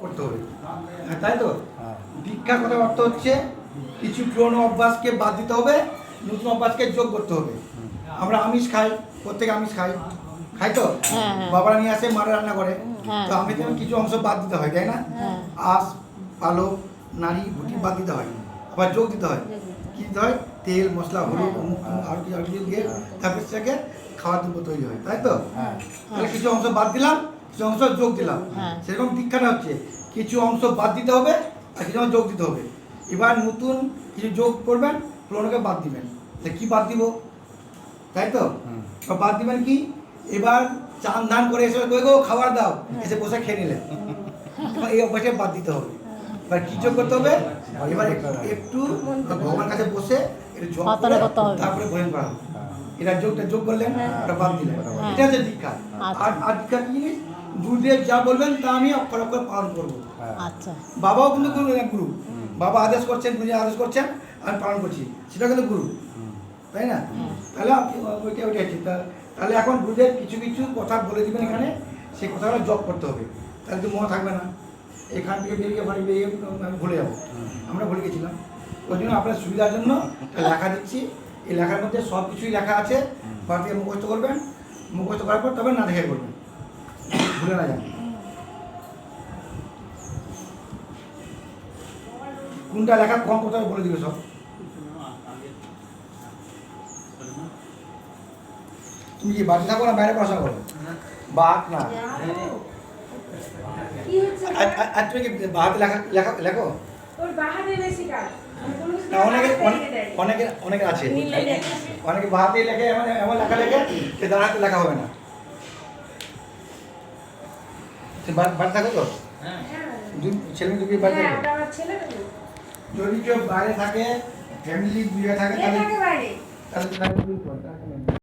করতে হবে, তাই তো? দীক্ষার কথা অর্থ হচ্ছে কিছু পুরনো অভ্যাসকে বাদ দিতে হবে, নতুন অভ্যাসকে যোগ করতে হবে। আমরা আমিষ খাই, প্রত্যেকে আমিষ খাই, খাই তো? বাবারা নিয়ে আসে, মারা রান্না করে, তো আমি তো কিছু অংশ বাদ দিতে হয়, তাই না? আঁশ, পালক, নারী, গুটি বাদ দিতে হয়, আবার যোগ দিতে হয়। কী দিতে হয়? তেল, মশলা, হলুদ, আর কিছু দিয়ে তারপর সেটাকে খাওয়ার দ্রব্য তৈরি হয়, তাই তো? তাহলে কিছু অংশ বাদ দিলাম, কিছু অংশ যোগ দিলাম। সেরকম দীক্ষাটা হচ্ছে কিছু অংশ বাদ দিতে হবে আর কিছু অংশ যোগ দিতে হবে। এবার নতুন কিছু যোগ করবেন, পুরোনোকে বাদ দিবেন। তা কী বাদ দিব, তাই তো? বাদ দিবেন কি? এবার চান ধান করে এসে গো খাবার দাও, এসে বসে খেয়ে নিলেন, এবার এই অভ্যাসে বাদ দিতে হবে। এবার কী যোগ করতে হবে? এবার একটু ভগবানের কাছে বসে একটু জপ করে তারপরে ভোজন করা হবে। এরা যোগ করলেন, ওটা বাদ দিলেন। এটা হচ্ছে দীক্ষা। আর দীক্ষা কি জিনিস? গুরুদেব যা বলবেন তা আমি অক্ষর অক্ষর পালন করবো। বাবাও কিন্তু গুরু, বাবা আদেশ করছেন, গুরু আদেশ করছেন, আমি পালন করছি, সেটা কিন্তু গুরু, তাই না? তাহলে ওইটা হচ্ছে। তাহলে এখন গুরুদেব কিছু কিছু কথা বলে দিবেন এখানে, সেই কথাগুলো জপ করতে হবে, তাহলে তো মনে থাকবে না। এখান থেকে বেরিয়ে বাড়ি বেরিয়ে আমি ভুলে যাবো, আমরা ভুলে গেছিলাম। ওই জন্য আপনার সুবিধার জন্য লেখা দিচ্ছি। এই লেখার মধ্যে সব কিছুই লেখা আছে, বাড়ি থেকে মুখস্থ করবেন, মুখস্থ করার পর তবে না দেখে করবেন, ভুলে না যান। কোনটা লেখা কম কথা বলে দিবে সব। তুমি কি বাড়িতে থাকো না বাইরে পড়াশোনা করো? বাদ না, আর তুমি কি বাহাতে লেখো? অনেকে আছে, অনেকে বাহাতে লেখে, এমন লেখা লেখে সে দাঁড়াতে লেখা হবে না। বাড়ি থাকো তো? ছেলে মেয়ে দুটোই বাড়ি থাকে। যদি কেউ বাইরে থাকে, ফ্যামিলি দূরে থাকে, তাহলে